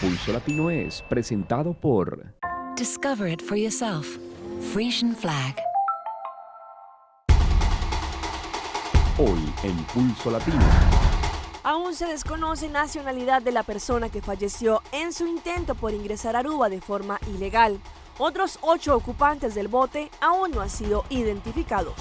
Pulso Latino es presentado por Discover it for yourself. Frisian Flag. Hoy en Pulso Latino. Aún se desconoce nacionalidad de la persona que falleció en su intento por ingresar a Aruba de forma ilegal. Otros 8 ocupantes del bote aún no han sido identificados.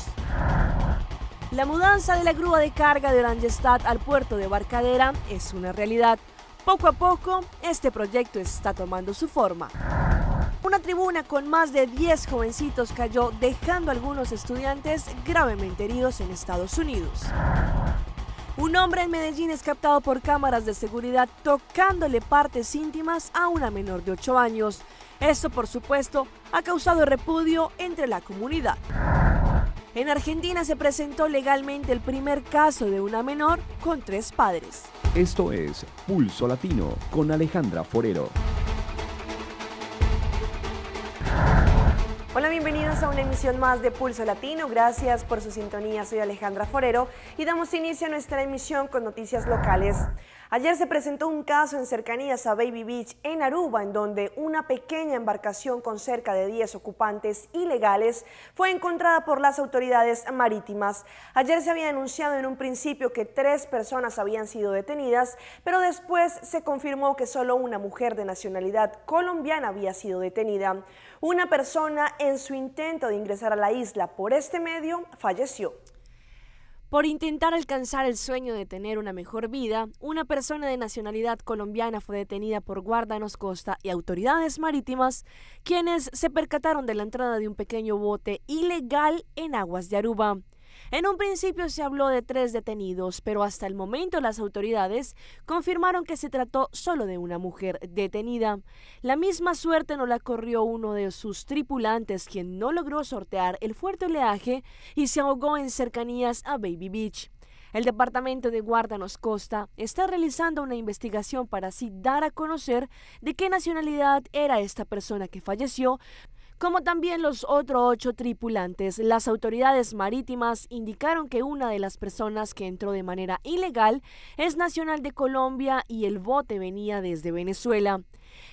La mudanza de la grúa de carga de Oranjestad al puerto de Barcadera es una realidad. Poco a poco, este proyecto está tomando su forma. Una tribuna con más de 10 jovencitos cayó, dejando a algunos estudiantes gravemente heridos en Estados Unidos. Un hombre en Medellín es captado por cámaras de seguridad tocándole partes íntimas a una menor de 8 años. Esto, por supuesto, ha causado repudio entre la comunidad. En Argentina se presentó legalmente el primer caso de una menor con 3 padres. Esto es Pulso Latino con Alejandra Forero. Hola, bienvenidos a una emisión más de Pulso Latino. Gracias por su sintonía. Soy Alejandra Forero y damos inicio a nuestra emisión con noticias locales. Ayer se presentó un caso en cercanías a Baby Beach, en Aruba, en donde una pequeña embarcación con cerca de 10 ocupantes ilegales fue encontrada por las autoridades marítimas. Ayer se había anunciado en un principio que 3 personas habían sido detenidas, pero después se confirmó que solo una mujer de nacionalidad colombiana había sido detenida. Una persona en su intento de ingresar a la isla por este medio falleció. Por intentar alcanzar el sueño de tener una mejor vida, una persona de nacionalidad colombiana fue detenida por Guardanos Costa y autoridades marítimas, quienes se percataron de la entrada de un pequeño bote ilegal en aguas de Aruba. En un principio se habló de 3 detenidos, pero hasta el momento las autoridades confirmaron que se trató solo de una mujer detenida. La misma suerte no la corrió uno de sus tripulantes, quien no logró sortear el fuerte oleaje y se ahogó en cercanías a Baby Beach. El departamento de Guardanos Costa está realizando una investigación para así dar a conocer de qué nacionalidad era esta persona que falleció, como también los otros 8 tripulantes. Las autoridades marítimas indicaron que una de las personas que entró de manera ilegal es nacional de Colombia y el bote venía desde Venezuela.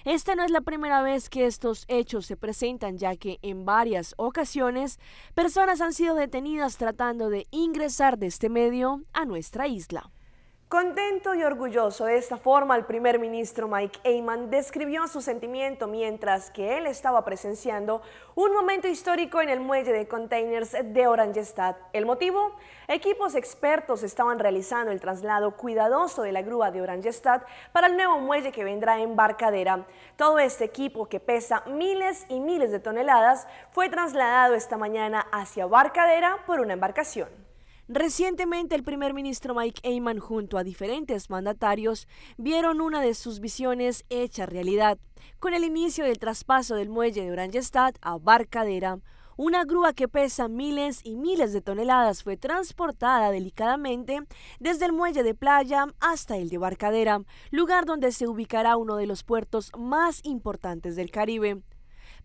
Esta no es la primera vez que estos hechos se presentan, ya que en varias ocasiones personas han sido detenidas tratando de ingresar de este medio a nuestra isla. Contento y orgulloso, de esta forma el primer ministro Mike Eyman describió su sentimiento mientras que él estaba presenciando un momento histórico en el muelle de containers de Oranjestad. ¿El motivo? Equipos expertos estaban realizando el traslado cuidadoso de la grúa de Oranjestad para el nuevo muelle que vendrá en Barcadera. Todo este equipo, que pesa miles y miles de toneladas, fue trasladado esta mañana hacia Barcadera por una embarcación. Recientemente el primer ministro Mike Eyman junto a diferentes mandatarios vieron una de sus visiones hecha realidad, con el inicio del traspaso del muelle de Oranjestad a Barcadera. Una grúa que pesa miles y miles de toneladas fue transportada delicadamente desde el muelle de playa hasta el de Barcadera, lugar donde se ubicará uno de los puertos más importantes del Caribe.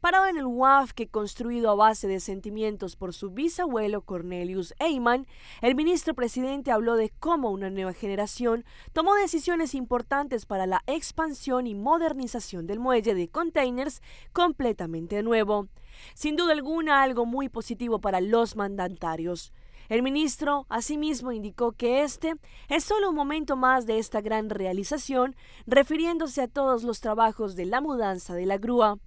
Parado en el WAFC, construido a base de sentimientos por su bisabuelo Cornelius Eyman, el ministro presidente habló de cómo una nueva generación tomó decisiones importantes para la expansión y modernización del muelle de containers completamente nuevo. Sin duda alguna, algo muy positivo para los mandatarios. El ministro asimismo indicó que este es solo un momento más de esta gran realización, refiriéndose a todos los trabajos de la mudanza de la grúa.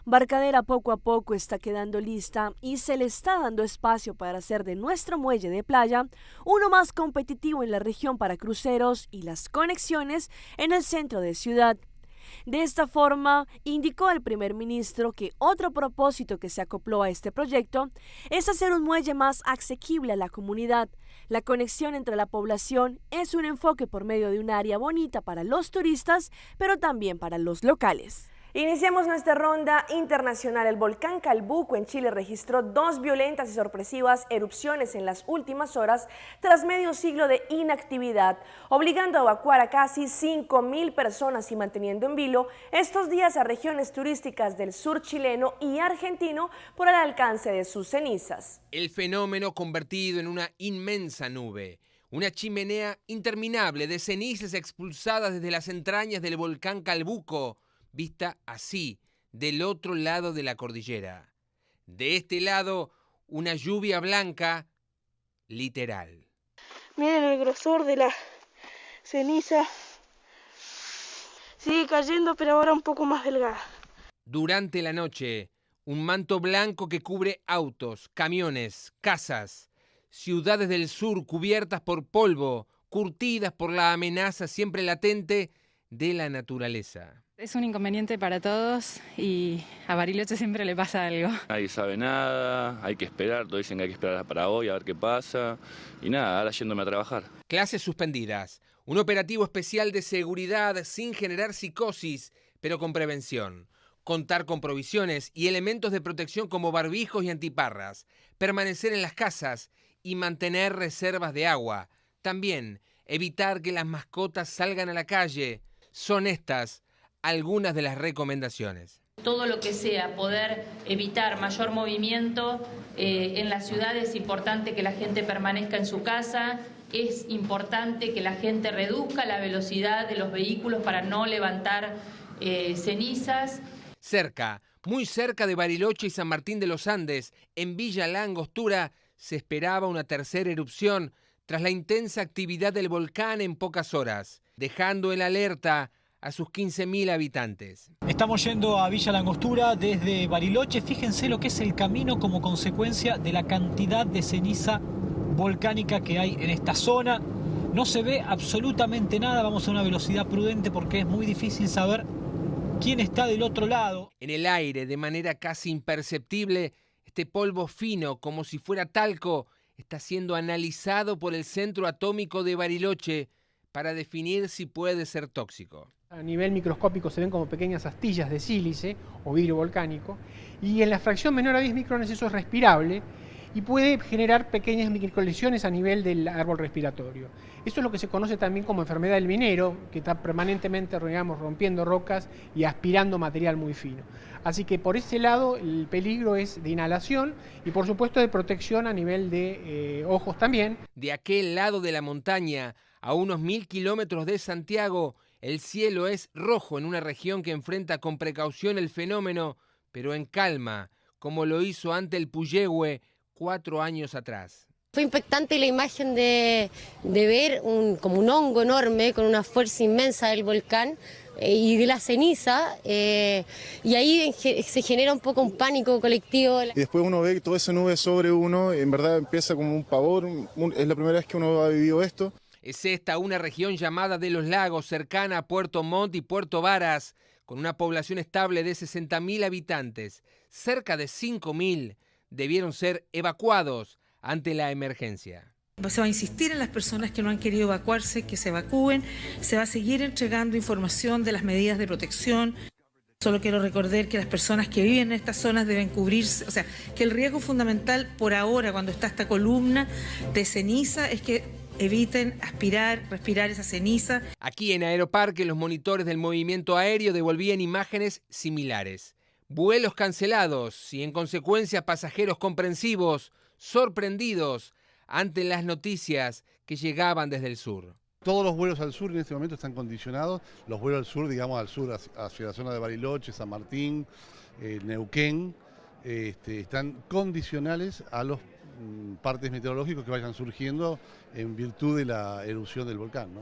Barcadera poco a poco está quedando lista y se le está dando espacio para hacer de nuestro muelle de playa uno más competitivo en la región para cruceros y las conexiones en el centro de ciudad. De esta forma, indicó el primer ministro que otro propósito que se acopló a este proyecto es hacer un muelle más asequible a la comunidad. La conexión entre la población es un enfoque por medio de un área bonita para los turistas, pero también para los locales. Iniciamos nuestra ronda internacional. El volcán Calbuco en Chile registró 2 violentas y sorpresivas erupciones en las últimas horas tras medio siglo de inactividad, obligando a evacuar a casi 5.000 personas y manteniendo en vilo estos días a regiones turísticas del sur chileno y argentino por el alcance de sus cenizas. El fenómeno convertido en una inmensa nube. Una chimenea interminable de cenizas expulsadas desde las entrañas del volcán Calbuco vista así, del otro lado de la cordillera. De este lado, una lluvia blanca, literal. Miren el grosor de la ceniza. Sigue cayendo, pero ahora un poco más delgada. Durante la noche, un manto blanco que cubre autos, camiones, casas, ciudades del sur cubiertas por polvo, curtidas por la amenaza siempre latente de la naturaleza. Es un inconveniente para todos y a Bariloche siempre le pasa algo. Nadie sabe nada, hay que esperar, todos dicen que hay que esperar para hoy a ver qué pasa. Y nada, ahora yéndome a trabajar. Clases suspendidas, un operativo especial de seguridad sin generar psicosis, pero con prevención. Contar con provisiones y elementos de protección como barbijos y antiparras. Permanecer en las casas y mantener reservas de agua. También evitar que las mascotas salgan a la calle. Son estas algunas de las recomendaciones. Todo lo que sea poder evitar mayor movimiento en la ciudad, es importante que la gente permanezca en su casa, es importante que la gente reduzca la velocidad de los vehículos para no levantar cenizas. Cerca, muy cerca de Bariloche y San Martín de los Andes, en Villa La Angostura, se esperaba una tercera erupción tras la intensa actividad del volcán en pocas horas, dejando en alerta a sus 15.000 habitantes. Estamos yendo a Villa La Angostura desde Bariloche. Fíjense lo que es el camino como consecuencia de la cantidad de ceniza volcánica que hay en esta zona. No se ve absolutamente nada, vamos a una velocidad prudente porque es muy difícil saber quién está del otro lado. En el aire, de manera casi imperceptible, este polvo fino, como si fuera talco, está siendo analizado por el Centro Atómico de Bariloche para definir si puede ser tóxico. A nivel microscópico se ven como pequeñas astillas de sílice o vidrio volcánico, y en la fracción menor a 10 micrones eso es respirable y puede generar pequeñas microlesiones a nivel del árbol respiratorio. Esto es lo que se conoce también como enfermedad del minero, que está permanentemente, digamos, rompiendo rocas y aspirando material muy fino. Así que por ese lado el peligro es de inhalación y por supuesto de protección a nivel de ojos también. De aquel lado de la montaña, a unos 1000 kilómetros de Santiago, el cielo es rojo en una región que enfrenta con precaución el fenómeno, pero en calma, como lo hizo ante el Puyehue 4 años atrás. Fue impactante la imagen de ver como un hongo enorme con una fuerza inmensa del volcán y de la ceniza, y ahí se genera un poco un pánico colectivo. Y después uno ve toda esa nube sobre uno, en verdad empieza como un pavor, es la primera vez que uno ha vivido esto. Es esta una región llamada de los Lagos, cercana a Puerto Montt y Puerto Varas, con una población estable de 60.000 habitantes. Cerca de 5.000 debieron ser evacuados ante la emergencia. Se va a insistir en las personas que no han querido evacuarse, que se evacúen. Se va a seguir entregando información de las medidas de protección. Solo quiero recordar que las personas que viven en estas zonas deben cubrirse, o sea, que el riesgo fundamental por ahora, cuando está esta columna de ceniza, es que eviten respirar esa ceniza. Aquí en Aeroparque, los monitores del movimiento aéreo devolvían imágenes similares. Vuelos cancelados y, en consecuencia, pasajeros comprensivos, sorprendidos ante las noticias que llegaban desde el sur. Todos los vuelos al sur en este momento están condicionados. Los vuelos al sur, digamos al sur, hacia la zona de Bariloche, San Martín, Neuquén, están condicionales a los partes meteorológicos que vayan surgiendo en virtud de la erupción del volcán, ¿no?